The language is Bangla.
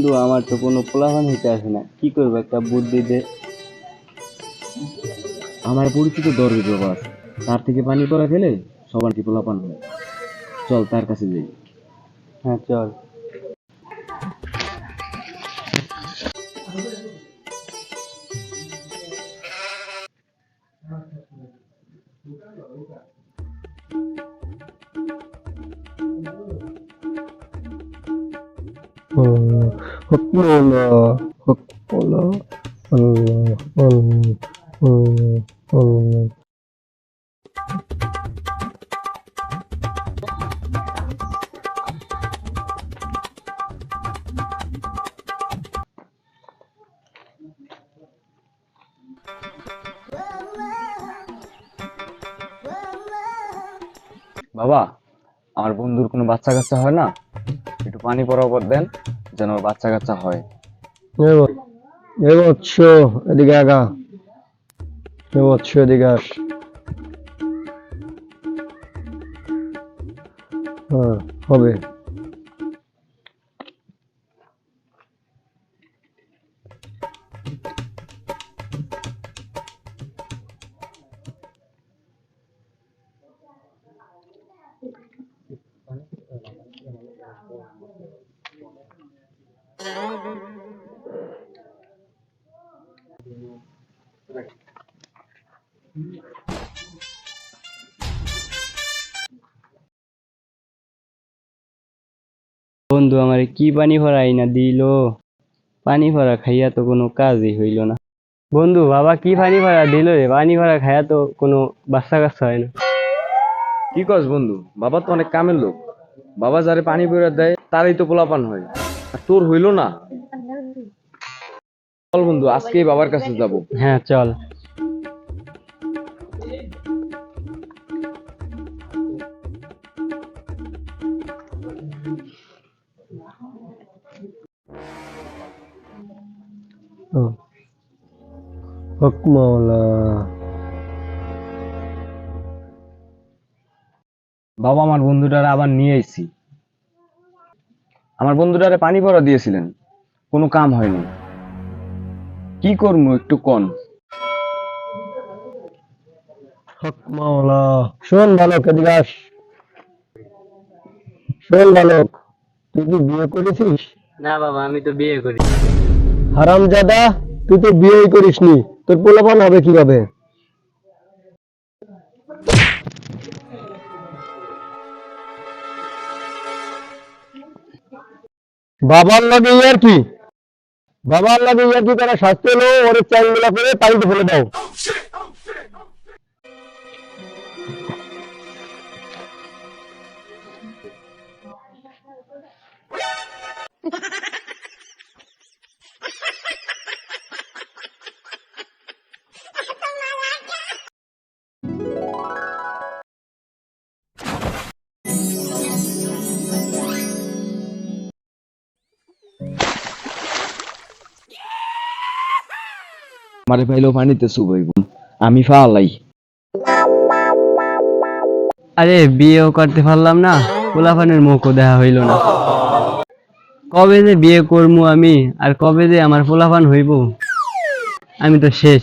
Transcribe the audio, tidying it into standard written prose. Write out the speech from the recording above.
বন্ধু আমার তো কোনো পোলাপান হইতে আসে না, কি করবো একটা বুদ্ধি দে। আমার পরিচিত দরবেশ বাবা আছে, তার থেকে পানি পড়া খেলে সবার কি পোলাপান হয়। চল তার কাছে যাই। হ্যাঁ চল। বাবা, আমার বন্ধুর কোনো বাচ্চা কাচ্চা হয় না, একটু পানি পড়া করে দেন যেন ওর বাচ্চা কাচ্চা হয়। বৎস, এদিকে আগা। বৎস, এদিকে আস। হ্যাঁ, হবে। বন্ধু আমার কি পানি ভরা না দিল, পানি ভরা খাইয়া তো কোনো কাজই হইল না। বন্ধু বাবা কি পানি ভরা দিল রে, পানি ভরা খাইয়া তো কোনো বাচ্চা কাচ্চা হয় না। কি কস বন্ধু, বাবা তো অনেক কামের লোক, বাবা যারে পানি পড়া দেয় তারই তো পোলাপান হয়, আর তোর হইল না। চল বন্ধু, আজকেই বাবার কাছে যাব। হ্যাঁ চল। হক মাওলা। বাবা, আমার বন্ধুটারে আবার নিয়ে আইছি। আমার বন্ধুটারে পানি পড়া দিয়েছিলেন, কোনো কাম হয়নি, কি করবো একটু কন। হক মাওলা। শোন বালক, এদিকে আস। শোন বালক, তুই কি বিয়ে করেছিস? না বাবা আমি তো বিয়ে করি। হারামজাদা, তুই তো বিয়েই করিসনি, তোর পোলাপান হবে কিভাবে? বাবার লাগে আর কি, বাবার লাগে আর কি তারা শাস্তি হলো, ওর চ্যাংগুলা করে পানিতে ফেলে দাও। আমারে পাইলেও পানিতে চুবাইব, আমি ফালাই। আরে বিয়েও করতে পারলাম না, পোলাপানের মুখও দেখা হইল না। কবে যে বিয়ে করবো আমি, আর কবে যে আমার পোলাপান হইব, আমি তো শেষ।